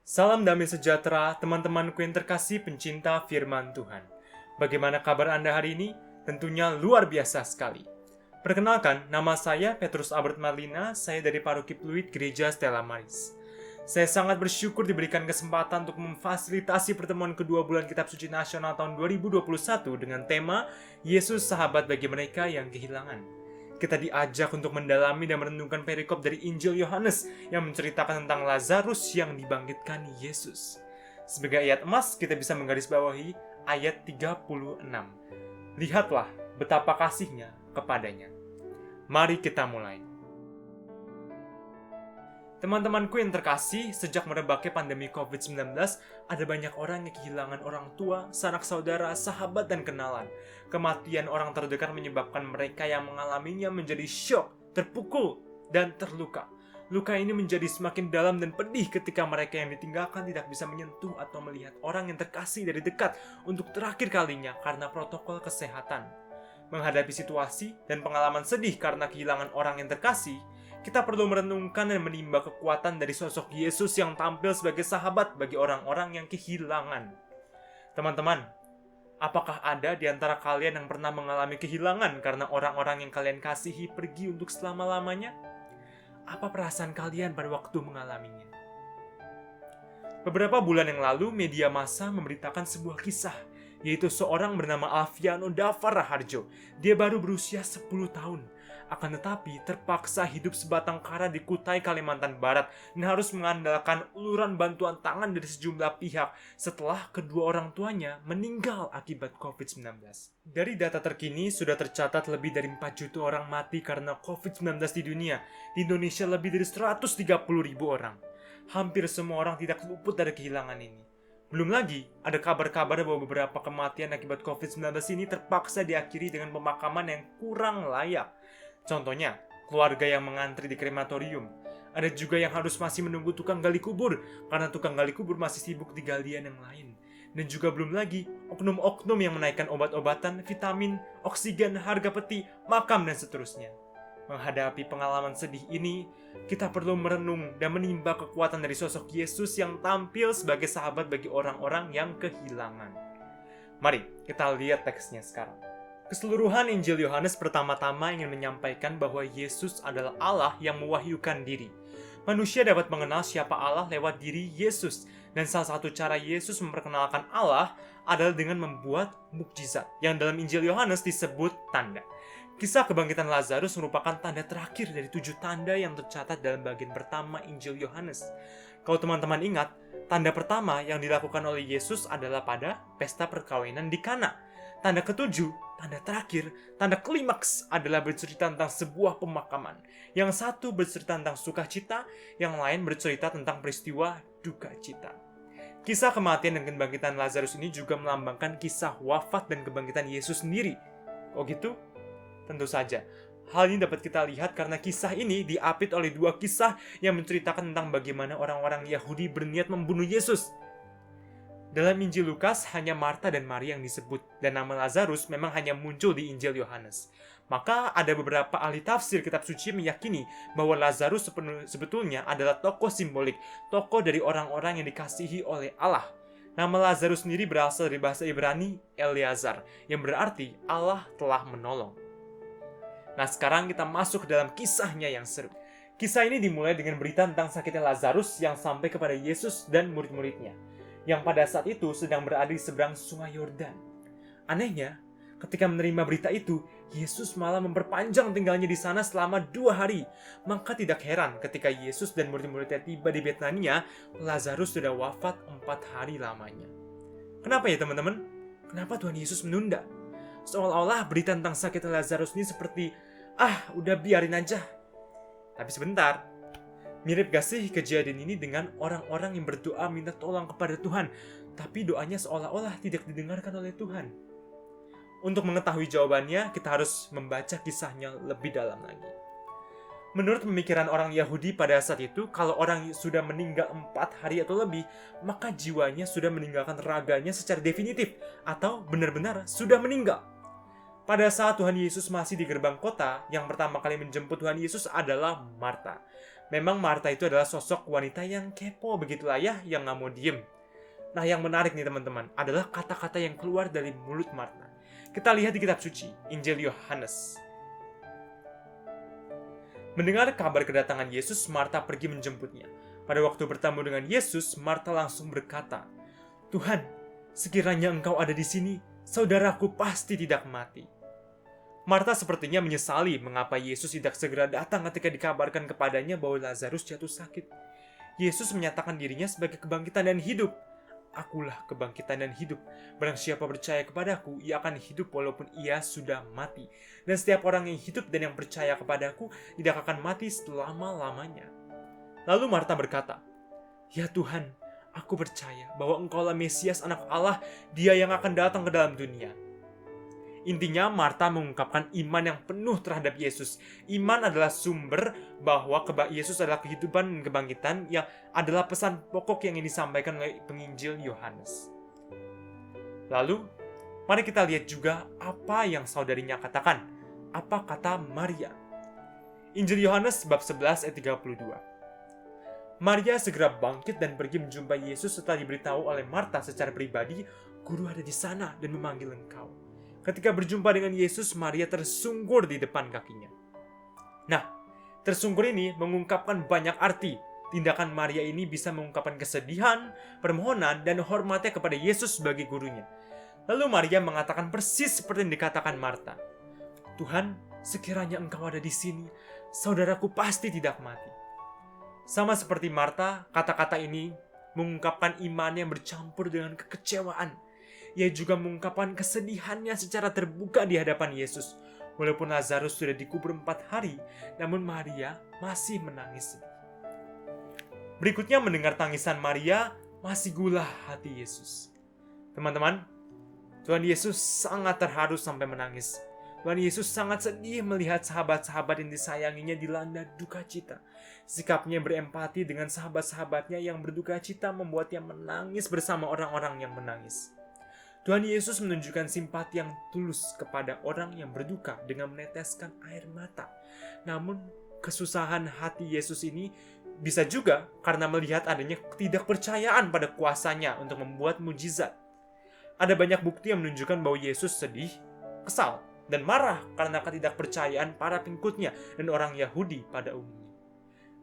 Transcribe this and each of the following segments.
Salam damai sejahtera, teman-temanku yang terkasih pencinta firman Tuhan. Bagaimana kabar Anda hari ini? Tentunya luar biasa sekali. Perkenalkan, nama saya Petrus Albert Marlina, saya dari Paroki Pluit Gereja Stella Maris. Saya sangat bersyukur diberikan kesempatan untuk memfasilitasi pertemuan kedua bulan Kitab Suci Nasional tahun 2021 dengan tema Yesus Sahabat bagi Mereka yang Kehilangan. Kita diajak untuk mendalami dan merenungkan perikop dari Injil Yohanes yang menceritakan tentang Lazarus yang dibangkitkan Yesus. Sebagai ayat emas, kita bisa menggarisbawahi ayat 36. Lihatlah betapa kasihnya kepadanya. Mari kita mulai. Teman-temanku yang terkasih, sejak merebaknya pandemi COVID-19, ada banyak orang yang kehilangan orang tua, sanak saudara, sahabat, dan kenalan. Kematian orang terdekat menyebabkan mereka yang mengalaminya menjadi syok, terpukul, dan terluka. Luka ini menjadi semakin dalam dan pedih ketika mereka yang ditinggalkan tidak bisa menyentuh atau melihat orang yang terkasih dari dekat untuk terakhir kalinya karena protokol kesehatan. Menghadapi situasi dan pengalaman sedih karena kehilangan orang yang terkasih, kita perlu merenungkan dan menimba kekuatan dari sosok Yesus yang tampil sebagai sahabat bagi orang-orang yang kehilangan. Teman-teman, apakah ada di antara kalian yang pernah mengalami kehilangan karena orang-orang yang kalian kasihi pergi untuk selama-lamanya? Apa perasaan kalian pada waktu mengalaminya? Beberapa bulan yang lalu, media massa memberitakan sebuah kisah, yaitu seorang bernama Alfiano Dava Raharjo. Dia baru berusia 10 tahun. Akan tetapi, terpaksa hidup sebatang kara di Kutai, Kalimantan Barat dan harus mengandalkan uluran bantuan tangan dari sejumlah pihak setelah kedua orang tuanya meninggal akibat COVID-19. Dari data terkini, sudah tercatat lebih dari 4 juta orang mati karena COVID-19 di dunia. Di Indonesia lebih dari 130.000 orang. Hampir semua orang tidak luput dari kehilangan ini. Belum lagi, ada kabar-kabar bahwa beberapa kematian akibat COVID-19 ini terpaksa diakhiri dengan pemakaman yang kurang layak. Contohnya, keluarga yang mengantri di krematorium. Ada juga yang harus masih menunggu tukang gali kubur, karena tukang gali kubur masih sibuk di galian yang lain. Dan juga belum lagi, oknum-oknum yang menaikkan obat-obatan, vitamin, oksigen, harga peti, makam, dan seterusnya. Menghadapi pengalaman sedih ini, kita perlu merenung dan menimba kekuatan dari sosok Yesus yang tampil sebagai sahabat bagi orang-orang yang kehilangan. Mari kita lihat teksnya sekarang. Keseluruhan Injil Yohanes pertama-tama ingin menyampaikan bahwa Yesus adalah Allah yang mewahyukan diri. Manusia dapat mengenal siapa Allah lewat diri Yesus, dan salah satu cara Yesus memperkenalkan Allah adalah dengan membuat mukjizat, yang dalam Injil Yohanes disebut tanda. Kisah kebangkitan Lazarus merupakan tanda terakhir dari 7 tanda yang tercatat dalam bagian pertama Injil Yohanes. Kalau teman-teman ingat, tanda pertama yang dilakukan oleh Yesus adalah pada pesta perkawinan di Kana. Tanda ketujuh, tanda terakhir, tanda klimaks adalah bercerita tentang sebuah pemakaman. Yang satu bercerita tentang sukacita, yang lain bercerita tentang peristiwa duka cita. Kisah kematian dan kebangkitan Lazarus ini juga melambangkan kisah wafat dan kebangkitan Yesus sendiri. Oh gitu? Tentu saja. Hal ini dapat kita lihat karena kisah ini diapit oleh 2 kisah yang menceritakan tentang bagaimana orang-orang Yahudi berniat membunuh Yesus. Dalam Injil Lukas, hanya Marta dan Maria yang disebut, dan nama Lazarus memang hanya muncul di Injil Yohanes. Maka ada beberapa ahli tafsir kitab suci meyakini bahwa Lazarus sebetulnya adalah tokoh simbolik, tokoh dari orang-orang yang dikasihi oleh Allah. Nama Lazarus sendiri berasal dari bahasa Ibrani Eleazar, yang berarti Allah telah menolong. Nah, sekarang kita masuk ke dalam kisahnya yang seru. Kisah ini dimulai dengan berita tentang sakitnya Lazarus yang sampai kepada Yesus dan murid-muridnya, yang pada saat itu sedang berada di seberang sungai Yordan. Anehnya, ketika menerima berita itu, Yesus malah memperpanjang tinggalnya di sana selama 2 hari. Maka tidak heran ketika Yesus dan murid-muridnya tiba di Betania, Lazarus sudah wafat 4 hari lamanya. Kenapa ya teman-teman? Kenapa Tuhan Yesus menunda? Seolah-olah berita tentang sakit Lazarus ini seperti, udah biarin aja. Tapi sebentar, mirip gak sih kejadian ini dengan orang-orang yang berdoa minta tolong kepada Tuhan, tapi doanya seolah-olah tidak didengarkan oleh Tuhan? Untuk mengetahui jawabannya, kita harus membaca kisahnya lebih dalam lagi. Menurut pemikiran orang Yahudi pada saat itu, kalau orang sudah meninggal 4 hari atau lebih, maka jiwanya sudah meninggalkan raganya secara definitif, atau benar-benar sudah meninggal. Pada saat Tuhan Yesus masih di gerbang kota, yang pertama kali menjemput Tuhan Yesus adalah Marta. Memang Marta itu adalah sosok wanita yang kepo begitulah ya, yang nggak mau diem. Nah, yang menarik nih teman-teman, adalah kata-kata yang keluar dari mulut Marta. Kita lihat di kitab suci, Injil Yohanes. Mendengar kabar kedatangan Yesus, Marta pergi menjemputnya. Pada waktu bertemu dengan Yesus, Marta langsung berkata, "Tuhan, sekiranya Engkau ada di sini, saudaraku pasti tidak mati." Marta sepertinya menyesali mengapa Yesus tidak segera datang ketika dikabarkan kepadanya bahwa Lazarus jatuh sakit. Yesus menyatakan dirinya sebagai kebangkitan dan hidup. Akulah kebangkitan dan hidup. Barang siapa percaya kepadaku, ia akan hidup walaupun ia sudah mati. Dan setiap orang yang hidup dan yang percaya kepadaku tidak akan mati selama-lamanya. Lalu Marta berkata, "Ya Tuhan, aku percaya bahwa Engkaulah Mesias anak Allah, Dia yang akan datang ke dalam dunia." Intinya, Marta mengungkapkan iman yang penuh terhadap Yesus. Iman adalah sumber bahwa Yesus adalah kehidupan dan kebangkitan yang adalah pesan pokok yang ingin disampaikan oleh penginjil Yohanes. Lalu, mari kita lihat juga apa yang saudarinya katakan. Apa kata Maria? Injil Yohanes bab 11 ayat 32. Maria segera bangkit dan pergi menjumpai Yesus setelah diberitahu oleh Marta secara pribadi, "Guru ada di sana dan memanggil engkau." Ketika berjumpa dengan Yesus, Maria tersungkur di depan kakinya. Nah, tersungkur ini mengungkapkan banyak arti. Tindakan Maria ini bisa mengungkapkan kesedihan, permohonan, dan hormatnya kepada Yesus sebagai gurunya. Lalu Maria mengatakan persis seperti yang dikatakan Marta. "Tuhan, sekiranya Engkau ada di sini, saudaraku pasti tidak mati." Sama seperti Marta, kata-kata ini mengungkapkan iman yang bercampur dengan kekecewaan. Ia juga mengungkapkan kesedihannya secara terbuka di hadapan Yesus. Walaupun Lazarus sudah dikubur 4 hari, namun Maria masih menangis. Berikutnya mendengar tangisan Maria, masih gulah hati Yesus. Teman-teman, Tuhan Yesus sangat terharu sampai menangis. Tuhan Yesus sangat sedih melihat sahabat-sahabat yang disayanginya dilanda duka cita. Sikapnya berempati dengan sahabat-sahabatnya yang berduka cita membuatnya menangis bersama orang-orang yang menangis. Tuhan Yesus menunjukkan simpati yang tulus kepada orang yang berduka dengan meneteskan air mata. Namun, kesusahan hati Yesus ini bisa juga karena melihat adanya ketidakpercayaan pada kuasanya untuk membuat mujizat. Ada banyak bukti yang menunjukkan bahwa Yesus sedih, kesal, dan marah karena ketidakpercayaan para pengikutnya dan orang Yahudi pada umumnya.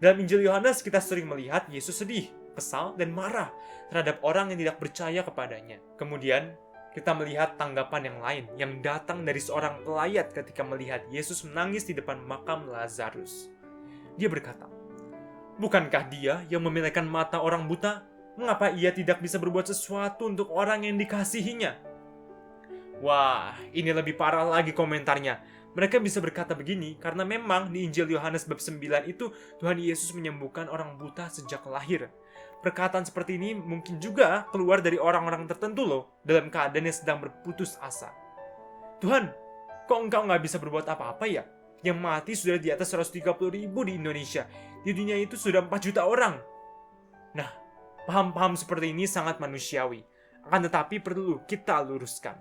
Dalam Injil Yohanes kita sering melihat Yesus sedih, kesal, dan marah terhadap orang yang tidak percaya kepadanya. Kemudian, kita melihat tanggapan yang lain yang datang dari seorang pelayat ketika melihat Yesus menangis di depan makam Lazarus. Dia berkata, "Bukankah dia yang memilihkan mata orang buta? Mengapa ia tidak bisa berbuat sesuatu untuk orang yang dikasihinya?" Wah, ini lebih parah lagi komentarnya. Mereka bisa berkata begini karena memang di Injil Yohanes bab 9 itu Tuhan Yesus menyembuhkan orang buta sejak lahir. Perkataan seperti ini mungkin juga keluar dari orang-orang tertentu loh, dalam keadaan yang sedang berputus asa. "Tuhan, kok Engkau nggak bisa berbuat apa-apa ya? Yang mati sudah di atas 130.000 di Indonesia. Di dunia itu sudah 4 juta orang." Nah, paham-paham seperti ini sangat manusiawi. Akan tetapi perlu kita luruskan.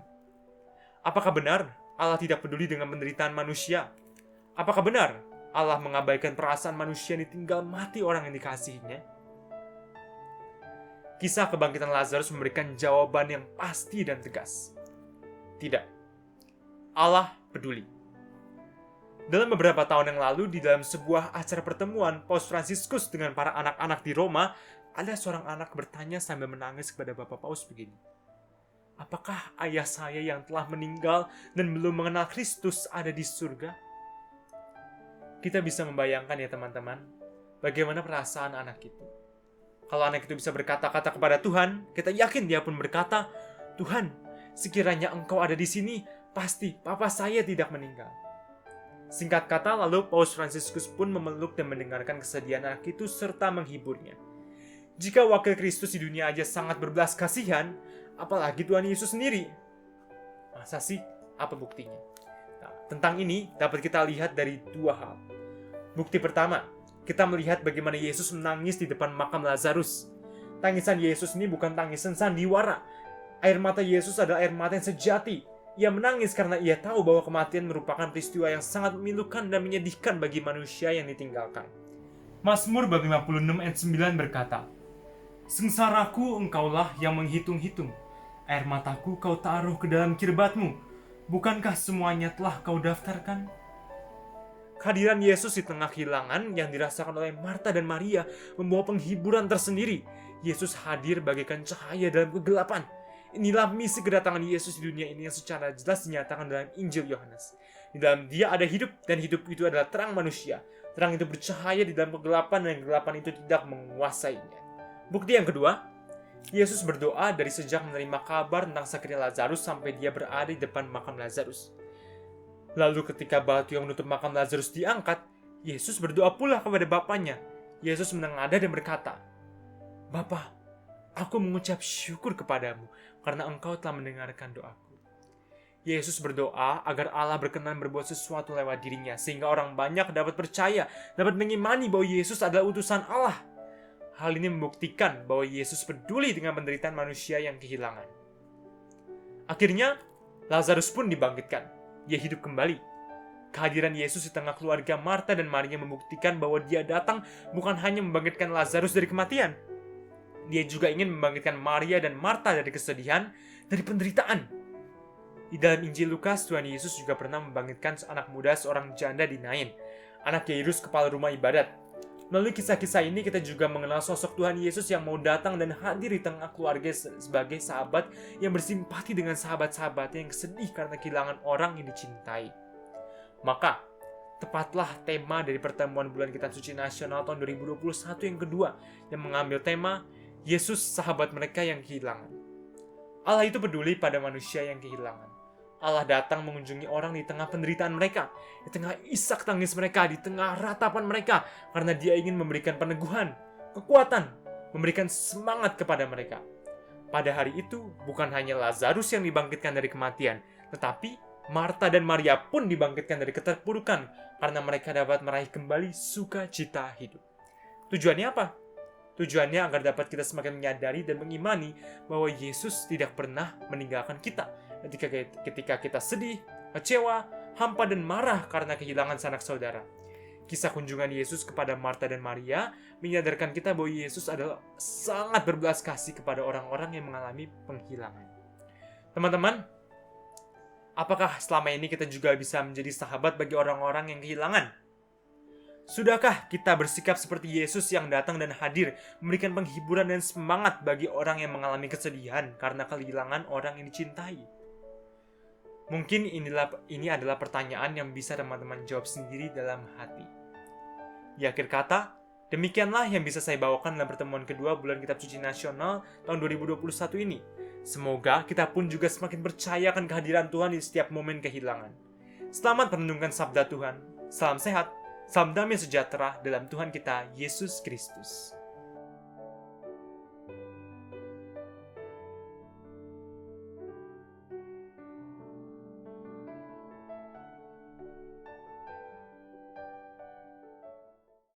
Apakah benar Allah tidak peduli dengan penderitaan manusia? Apakah benar Allah mengabaikan perasaan manusia yang ditinggal mati orang yang dikasihinya? Kisah kebangkitan Lazarus memberikan jawaban yang pasti dan tegas. Tidak. Allah peduli. Dalam beberapa tahun yang lalu, di dalam sebuah acara pertemuan Paus Fransiskus dengan para anak-anak di Roma, ada seorang anak bertanya sambil menangis kepada Bapak Paus begini, "Apakah ayah saya yang telah meninggal dan belum mengenal Kristus ada di surga?" Kita bisa membayangkan ya teman-teman, bagaimana perasaan anak itu. Kalau anak itu bisa berkata-kata kepada Tuhan, kita yakin dia pun berkata, "Tuhan, sekiranya Engkau ada di sini, pasti papa saya tidak meninggal." Singkat kata, lalu Paus Fransiskus pun memeluk dan mendengarkan kesedihan anak itu serta menghiburnya. Jika wakil Kristus di dunia aja sangat berbelas kasihan, apalagi Tuhan Yesus sendiri. Masa sih? Apa buktinya? Nah, tentang ini dapat kita lihat dari 2 hal. Bukti pertama, kita melihat bagaimana Yesus menangis di depan makam Lazarus. Tangisan Yesus ini bukan tangisan sandiwara. Air mata Yesus adalah air mata yang sejati. Ia menangis karena ia tahu bahwa kematian merupakan peristiwa yang sangat memilukan dan menyedihkan bagi manusia yang ditinggalkan. Mazmur bab 56 ayat 9 berkata, "Sengsaraku engkaulah yang menghitung-hitung, air mataku kau taruh ke dalam kirbatmu, bukankah semuanya telah kau daftarkan?" Kehadiran Yesus di tengah kehilangan yang dirasakan oleh Marta dan Maria membawa penghiburan tersendiri. Yesus hadir bagaikan cahaya dalam kegelapan. Inilah misi kedatangan Yesus di dunia ini yang secara jelas dinyatakan dalam Injil Yohanes. Di dalam Dia ada hidup, dan hidup itu adalah terang manusia. Terang itu bercahaya di dalam kegelapan, dan kegelapan itu tidak menguasainya. Bukti yang kedua, Yesus berdoa dari sejak menerima kabar tentang sakitnya Lazarus sampai Dia berada di depan makam Lazarus. Lalu ketika batu yang menutup makam Lazarus diangkat, Yesus berdoa pula kepada Bapanya. Yesus menengadah dan berkata, "Bapa, aku mengucap syukur kepadamu karena Engkau telah mendengarkan doaku." Yesus berdoa agar Allah berkenan berbuat sesuatu lewat dirinya, sehingga orang banyak dapat percaya, dapat mengimani bahwa Yesus adalah utusan Allah. Hal ini membuktikan bahwa Yesus peduli dengan penderitaan manusia yang kehilangan. Akhirnya, Lazarus pun dibangkitkan. Dia hidup kembali. Kehadiran Yesus di tengah keluarga Marta dan Maria membuktikan bahwa Dia datang bukan hanya membangkitkan Lazarus dari kematian. Dia juga ingin membangkitkan Maria dan Marta dari kesedihan, dari penderitaan. Di dalam Injil Lukas, Tuhan Yesus juga pernah membangkitkan anak muda seorang janda di Nain, anak Yairus kepala rumah ibadat. Melalui kisah-kisah ini kita juga mengenal sosok Tuhan Yesus yang mau datang dan hadir di tengah keluarga sebagai sahabat yang bersimpati dengan sahabat-sahabatnya yang sedih karena kehilangan orang yang dicintai. Maka, tepatlah tema dari pertemuan bulan Kitab Suci Nasional tahun 2021 yang kedua yang mengambil tema Yesus sahabat mereka yang kehilangan. Allah itu peduli pada manusia yang kehilangan. Allah datang mengunjungi orang di tengah penderitaan mereka, di tengah isak tangis mereka, di tengah ratapan mereka, karena Dia ingin memberikan peneguhan, kekuatan, memberikan semangat kepada mereka. Pada hari itu, bukan hanya Lazarus yang dibangkitkan dari kematian, tetapi Marta dan Maria pun dibangkitkan dari keterpurukan, karena mereka dapat meraih kembali sukacita hidup. Tujuannya apa? Tujuannya agar dapat kita semakin menyadari dan mengimani bahwa Yesus tidak pernah meninggalkan kita. Ketika kita sedih, kecewa, hampa dan marah karena kehilangan sanak saudara. Kisah kunjungan Yesus kepada Marta dan Maria menyadarkan kita bahwa Yesus adalah sangat berbelas kasih kepada orang-orang yang mengalami penghilangan. Teman-teman, apakah selama ini kita juga bisa menjadi sahabat bagi orang-orang yang kehilangan? Sudahkah kita bersikap seperti Yesus yang datang dan hadir, memberikan penghiburan dan semangat bagi orang yang mengalami kesedihan karena kehilangan orang yang dicintai? Mungkin ini adalah pertanyaan yang bisa teman-teman jawab sendiri dalam hati. Di akhir kata, demikianlah yang bisa saya bawakan dalam pertemuan kedua bulan Kitab Suci Nasional tahun 2021 ini. Semoga kita pun juga semakin percaya akan kehadiran Tuhan di setiap momen kehilangan. Selamat merenungkan sabda Tuhan. Salam sehat, salam damai sejahtera dalam Tuhan kita, Yesus Kristus.